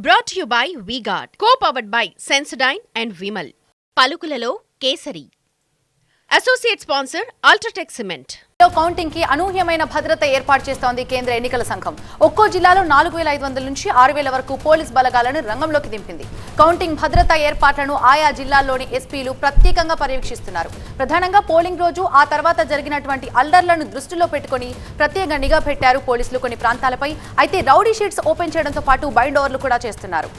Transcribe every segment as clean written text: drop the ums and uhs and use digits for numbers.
Brought to you by V-Guard, co-powered by Sensodyne and Vimal. పలుకులలో Kesari. Associate sponsor UltraTech cement. Counting కి అనూహ్యమైన భద్రత ఏర్పాటు చేస్తోంది కేంద్ర ఎన్నికల సంఘం. ఒక్కో జిల్లాలో 4500 నుంచి 6000 వరకు పోలీస్ బలగాలను రంగంలోకి దింపింది. కౌంటింగ్ భద్రతా ఏర్పాట్లను ఆయా జిల్లాల్లోని ఎస్పీలు ప్రత్యేకంగా పర్యవేక్షిస్తున్నారు. ప్రధానంగా పోలింగ్ రోజు ఆ తర్వాత జరిగినటువంటి అల్లర్లను దృష్టిలో పెట్టుకుని ప్రత్యేక నిఘా పెట్టారు పోలీసులు కొన్ని ప్రాంతాలపై. అయితే రౌడీ షీట్స్ ఓపెన్ చేయడంతో పాటు బైండ్ ఓవర్లు కూడా చేస్తున్నారు.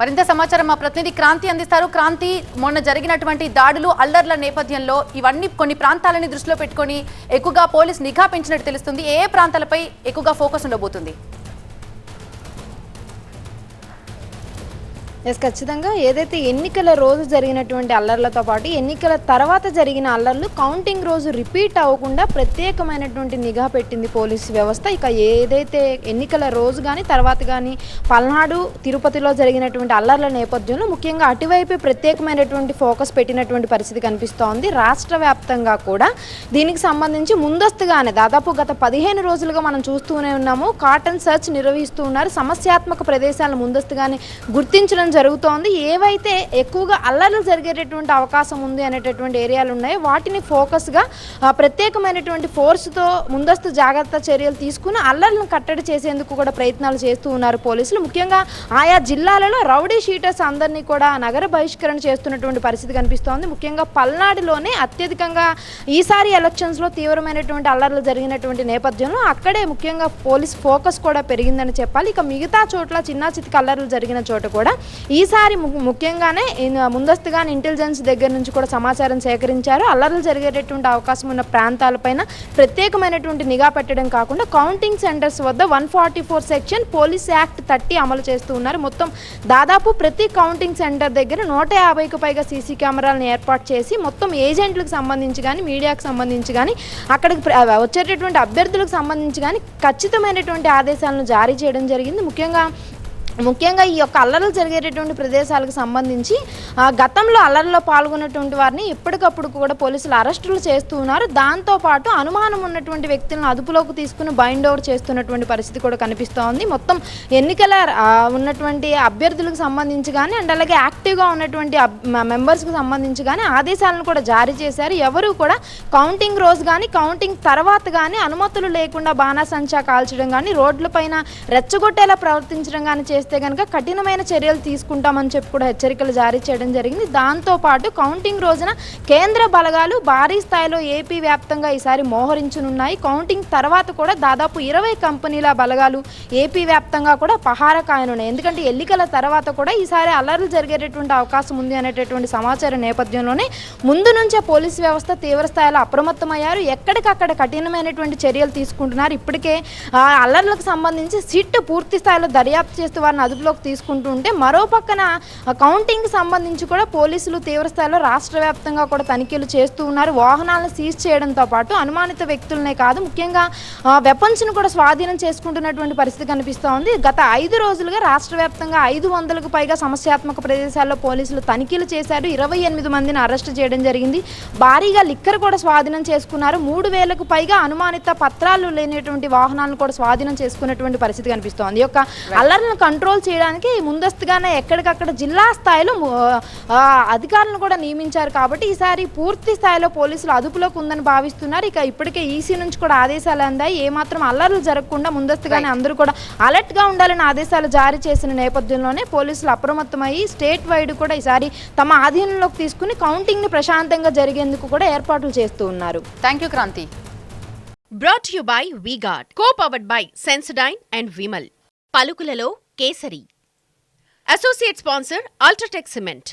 మరింత సమాచారం మా ప్రతినిధి క్రాంతి అందిస్తారు. క్రాంతి, మొన్న జరిగినటువంటి దాడులు అల్లర్ల నేపథ్యంలో ఇవన్నీ కొన్ని ప్రాంతాలని దృష్టిలో పెట్టుకొని ఎక్కువగా పోలీస్ నిఘా పెంచినట్టు తెలుస్తుంది. ఏ ప్రాంతాలపై ఎక్కువగా ఫోకస్ ఉండబోతుంది? ఖచ్చితంగా ఏదైతే ఎన్నికల రోజు జరిగినటువంటి అల్లర్లతో పాటు ఎన్నికల తర్వాత జరిగిన అల్లర్లు కౌంటింగ్ రోజు రిపీట్ అవ్వకుండా ప్రత్యేకమైనటువంటి నిఘా పెట్టింది పోలీసు వ్యవస్థ. ఇక ఏదైతే ఎన్నికల రోజు కానీ తర్వాత కానీ పల్నాడు తిరుపతిలో జరిగినటువంటి అల్లర్ల నేపథ్యంలో ముఖ్యంగా అటువైపు ప్రత్యేకమైనటువంటి ఫోకస్ పెట్టినటువంటి పరిస్థితి కనిపిస్తోంది. రాష్ట్ర వ్యాప్తంగా కూడా దీనికి సంబంధించి ముందస్తుగానే దాదాపు గత 15 రోజులుగా మనం చూస్తూనే ఉన్నాము. కాటన్ సర్చ్ నిర్వహిస్తూ ఉన్నారు. సమస్యాత్మక ప్రదేశాలను ముందస్తుగానే గుర్తించడం జరుగుతోంది. ఏవైతే ఎక్కువగా అల్లర్లు జరిగేటటువంటి అవకాశం ఉంది అనేటటువంటి ఏరియాలు ఉన్నాయో వాటిని ఫోకస్గా ప్రత్యేకమైనటువంటి ఫోర్స్తో ముందస్తు జాగ్రత్త చర్యలు తీసుకుని అల్లర్లను కట్టడి చేసేందుకు కూడా ప్రయత్నాలు చేస్తూ ఉన్నారు పోలీసులు. ముఖ్యంగా ఆయా జిల్లాలలో రౌడీ షీటర్స్ అందరినీ కూడా నగర బహిష్కరణ చేస్తున్నటువంటి పరిస్థితి కనిపిస్తోంది. ముఖ్యంగా పల్నాడులోనే అత్యధికంగా ఈసారి ఎలక్షన్స్లో తీవ్రమైనటువంటి అల్లర్లు జరిగినటువంటి నేపథ్యంలో అక్కడే ముఖ్యంగా పోలీస్ ఫోకస్ కూడా పెరిగిందని చెప్పాలి. ఇక మిగతా చోట్ల చిన్న చితికి అల్లర్లు జరిగిన చోట కూడా ఈసారి ముఖ్యంగానే ముందస్తుగానే ఇంటెలిజెన్స్ దగ్గర నుంచి కూడా సమాచారం సేకరించారు. అల్లర్లు జరిగేటటువంటి అవకాశం ఉన్న ప్రాంతాలపైన ప్రత్యేకమైనటువంటి నిఘా పెట్టడం కాకుండా కౌంటింగ్ సెంటర్స్ వద్ద 144 సెక్షన్ పోలీస్ యాక్ట్ 30 అమలు చేస్తూ ఉన్నారు. మొత్తం దాదాపు ప్రతి కౌంటింగ్ సెంటర్ దగ్గర 150కు పైగా సీసీ కెమెరాలను ఏర్పాటు చేసి మొత్తం ఏజెంట్లకు సంబంధించి కానీ మీడియాకు సంబంధించి కానీ అక్కడికి వచ్చేటటువంటి అభ్యర్థులకు సంబంధించి కానీ ఖచ్చితమైనటువంటి ఆదేశాలను జారీ చేయడం జరిగింది. ముఖ్యంగా ఈ యొక్క అల్లర్లు జరిగేటటువంటి ప్రదేశాలకు సంబంధించి గతంలో అల్లర్లో పాల్గొన్నటువంటి వారిని ఎప్పటికప్పుడు కూడా పోలీసులు అరెస్టులు చేస్తూ ఉన్నారు. దాంతోపాటు అనుమానం ఉన్నటువంటి వ్యక్తులను అదుపులోకి తీసుకుని బైండ్ ఓవర్ చేస్తున్నటువంటి పరిస్థితి కూడా కనిపిస్తోంది. మొత్తం ఎన్నికల ఉన్నటువంటి అభ్యర్థులకు సంబంధించి కానీ అండ్ అలాగే యాక్టివ్గా ఉన్నటువంటి మెంబర్స్కి సంబంధించి కానీ ఆదేశాలను కూడా జారీ చేశారు. ఎవరు కూడా కౌంటింగ్ రోజు కానీ కౌంటింగ్ తర్వాత కానీ అనుమతులు లేకుండా బాణాసంచా కాల్చడం కానీ రోడ్లపైన రెచ్చగొట్టేలా ప్రవర్తించడం కానీ చేస్తే కనుక కఠినమైన చర్యలు తీసుకుంటామని చెప్పి కూడా హెచ్చరికలు జారీ చేయడం జరిగింది. దాంతోపాటు కౌంటింగ్ రోజున కేంద్ర బలగాలు భారీ స్థాయిలో ఏపీ వ్యాప్తంగా ఈసారి మోహరించనున్నాయి. కౌంటింగ్ తర్వాత కూడా దాదాపు 20 కంపెనీల బలగాలు ఏపీ వ్యాప్తంగా కూడా పహారా కాయనున్నాయి. ఎందుకంటే ఎన్నికల తర్వాత కూడా ఈసారి అల్లర్లు జరిగేటటువంటి అవకాశం ఉంది అనేటటువంటి సమాచారం నేపథ్యంలోనే ముందు నుంచే పోలీసు వ్యవస్థ తీవ్ర స్థాయిలో అప్రమత్తమయ్యారు. ఎక్కడికక్కడ కఠినమైనటువంటి చర్యలు తీసుకుంటున్నారు. ఇప్పటికే అల్లర్లకు సంబంధించి సిట్ పూర్తి స్థాయిలో దర్యాప్తు చేస్తూ వారిని అదుపులోకి తీసుకుంటూ ఉంటే మరో పక్కన కౌంటింగ్ సంబంధించి కూడా పోలీసులు తీవ్ర స్థాయిలో రాష్ట్ర వ్యాప్తంగా కూడా తనిఖీలు చేస్తూ ఉన్నారు. వాహనాలను సీజ్ చేయడంతో పాటు అనుమానిత వ్యక్తులనే కాదు ముఖ్యంగా వెపన్స్ను కూడా స్వాధీనం చేసుకుంటున్నటువంటి పరిస్థితి కనిపిస్తోంది. గత 5 రోజులుగా రాష్ట్ర వ్యాప్తంగా 500కు పైగా సమస్యాత్మక ప్రదేశాల్లో పోలీసులు తనిఖీలు చేశారు. 28 మందిని అరెస్టు చేయడం జరిగింది. భారీగా లిక్కర్ కూడా స్వాధీనం చేసుకున్నారు. 3000కు పైగా అనుమానిత పత్రాలు లేనటువంటి వాహనాలను కూడా స్వాధీనం చేసుకున్నటువంటి పరిస్థితి కనిపిస్తోంది. ఈ యొక్క అల్లర్లను కంట్రోల్ చేయడానికి ముందస్తుగానే ఎక్కడికక్కడ జిల్లా స్థాయిలో అధికారులను కూడా నియమించారు. కాబట్టి ఈసారి పూర్తి స్థాయిలో పోలీసులు అదుపులోకి ఉందని భావిస్తున్నారు. ఇక ఇప్పటికే ఈసీ నుంచి కూడా ఆదేశాలు అందాయి. ఏమాత్రం అల్లర్లు జరగకుండా ముందస్తుగానే అందరూ కూడా అలర్ట్ గా ఉండాలని ఆదేశాలు జారీ చేసిన నేపథ్యంలోనే పోలీసులు అప్రమత్తమయ్యి స్టేట్ వైడ్ కూడా ఈసారి తమ ఆధీనంలోకి తీసుకుని కౌంటింగ్ ని ప్రశాంతంగా జరిగేందుకు కూడా ఏర్పాట్లు చేస్తూ ఉన్నారు. Thank you Kranti. Brought to you by V-Guard, co-powered by Sensodyne and Vimal. పలుకులలో Kesari. Associate sponsor UltraTech cement.